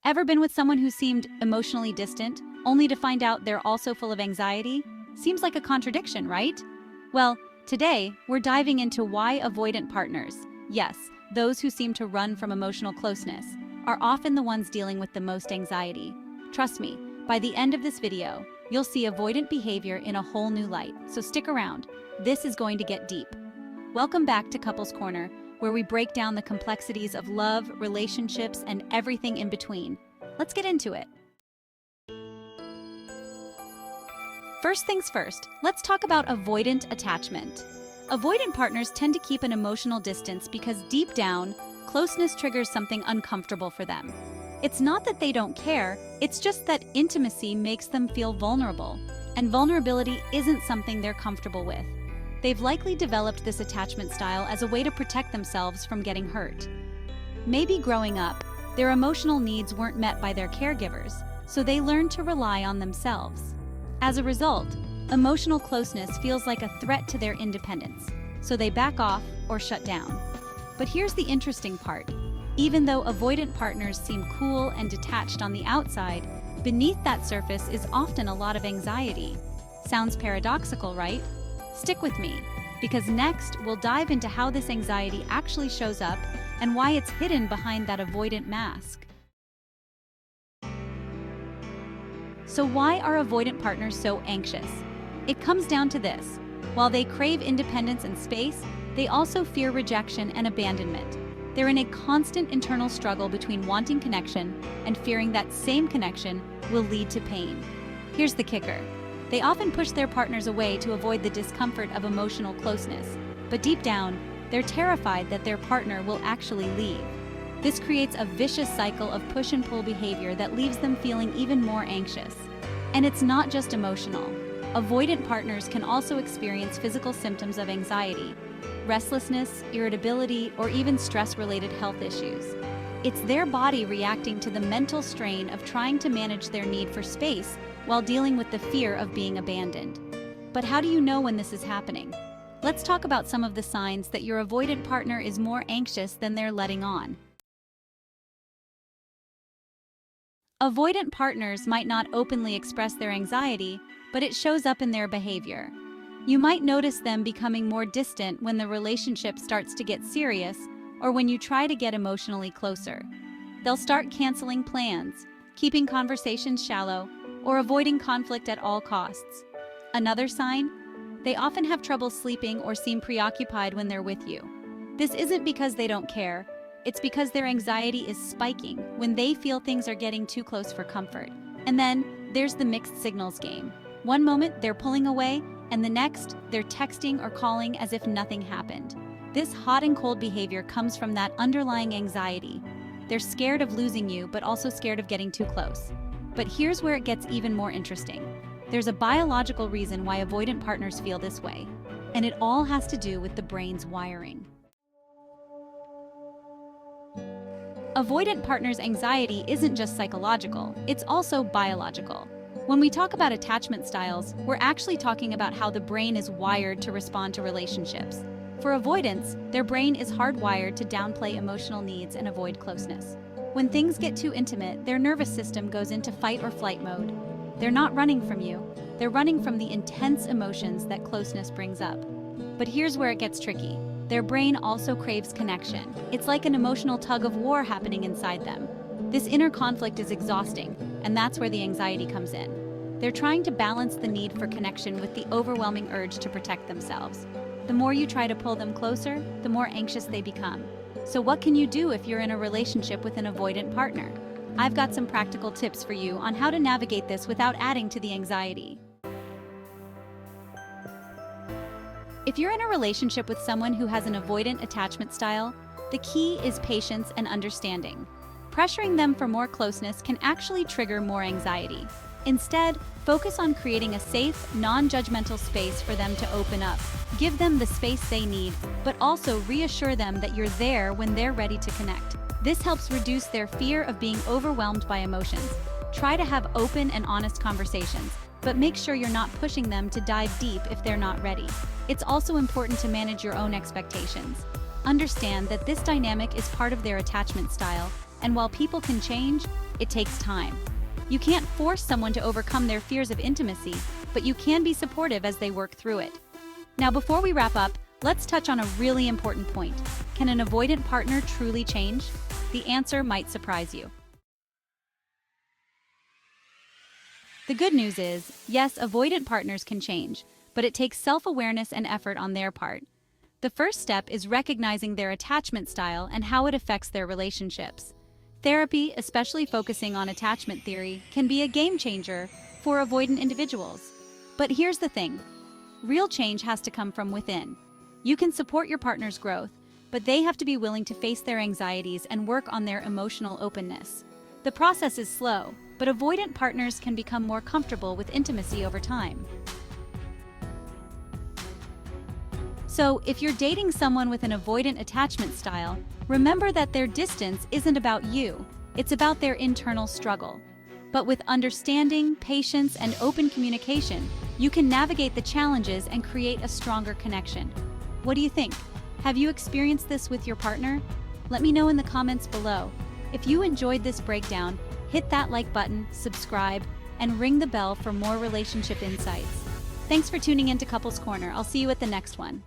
Ever been with someone who seemed emotionally distant, only to find out they're also full of anxiety? Seems like a contradiction, right? Well, today, we're diving into why avoidant partners, yes, those who seem to run from emotional closeness, are often the ones dealing with the most anxiety. Trust me, by the end of this video, you'll see avoidant behavior in a whole new light, so stick around. This is going to get deep. Welcome back to Couples Corner, where we break down the complexities of love, relationships, and everything in between. Let's get into it. First things first, let's talk about avoidant attachment. Avoidant partners tend to keep an emotional distance because deep down, closeness triggers something uncomfortable for them. It's not that they don't care, it's just that intimacy makes them feel vulnerable, and vulnerability isn't something they're comfortable with. They've likely developed this attachment style as a way to protect themselves from getting hurt. Maybe growing up, their emotional needs weren't met by their caregivers, so they learned to rely on themselves. As a result, emotional closeness feels like a threat to their independence, so they back off or shut down. But here's the interesting part. Even though avoidant partners seem cool and detached on the outside, beneath that surface is often a lot of anxiety. Sounds paradoxical, right? Stick with me, because next we'll dive into how this anxiety actually shows up and why it's hidden behind that avoidant mask. So why are avoidant partners so anxious? It comes down to this. While they crave independence and space, they also fear rejection and abandonment. They're in a constant internal struggle between wanting connection and fearing that same connection will lead to pain. Here's the kicker. They often push their partners away to avoid the discomfort of emotional closeness, but deep down, they're terrified that their partner will actually leave. This creates a vicious cycle of push and pull behavior that leaves them feeling even more anxious. And it's not just emotional. Avoidant partners can also experience physical symptoms of anxiety, restlessness, irritability, or even stress-related health issues. It's their body reacting to the mental strain of trying to manage their need for space while dealing with the fear of being abandoned. But how do you know when this is happening? Let's talk about some of the signs that your avoidant partner is more anxious than they're letting on. Avoidant partners might not openly express their anxiety, but it shows up in their behavior. You might notice them becoming more distant when the relationship starts to get serious or when you try to get emotionally closer. They'll start canceling plans, keeping conversations shallow, or avoiding conflict at all costs. Another sign? They often have trouble sleeping or seem preoccupied when they're with you. This isn't because they don't care, it's because their anxiety is spiking when they feel things are getting too close for comfort. And then there's the mixed signals game. One moment they're pulling away, and the next they're texting or calling as if nothing happened. This hot and cold behavior comes from that underlying anxiety. They're scared of losing you, but also scared of getting too close. But here's where it gets even more interesting. There's a biological reason why avoidant partners feel this way, and it all has to do with the brain's wiring. Avoidant partners' anxiety isn't just psychological, it's also biological. When we talk about attachment styles, we're actually talking about how the brain is wired to respond to relationships. For avoidance, their brain is hardwired to downplay emotional needs and avoid closeness. When things get too intimate, their nervous system goes into fight or flight mode. They're not running from you, they're running from the intense emotions that closeness brings up. But here's where it gets tricky. Their brain also craves connection. It's like an emotional tug of war happening inside them. This inner conflict is exhausting, and that's where the anxiety comes in. They're trying to balance the need for connection with the overwhelming urge to protect themselves. The more you try to pull them closer, the more anxious they become. So what can you do if you're in a relationship with an avoidant partner? I've got some practical tips for you on how to navigate this without adding to the anxiety. If you're in a relationship with someone who has an avoidant attachment style, the key is patience and understanding. Pressuring them for more closeness can actually trigger more anxiety. Instead, focus on creating a safe, non-judgmental space for them to open up. Give them the space they need, but also reassure them that you're there when they're ready to connect. This helps reduce their fear of being overwhelmed by emotions. Try to have open and honest conversations, but make sure you're not pushing them to dive deep if they're not ready. It's also important to manage your own expectations. Understand that this dynamic is part of their attachment style, and while people can change, it takes time. You can't force someone to overcome their fears of intimacy, but you can be supportive as they work through it. Now, before we wrap up, let's touch on a really important point. Can an avoidant partner truly change? The answer might surprise you. The good news is, yes, avoidant partners can change, but it takes self-awareness and effort on their part. The first step is recognizing their attachment style and how it affects their relationships. Therapy, especially focusing on attachment theory, can be a game changer for avoidant individuals. But here's the thing. Real change has to come from within. You can support your partner's growth, but they have to be willing to face their anxieties and work on their emotional openness. The process is slow, but avoidant partners can become more comfortable with intimacy over time. So, if you're dating someone with an avoidant attachment style, remember that their distance isn't about you, it's about their internal struggle. But with understanding, patience, and open communication, you can navigate the challenges and create a stronger connection. What do you think? Have you experienced this with your partner? Let me know in the comments below. If you enjoyed this breakdown, hit that like button, subscribe, and ring the bell for more relationship insights. Thanks for tuning in to Couples Corner. I'll see you at the next one.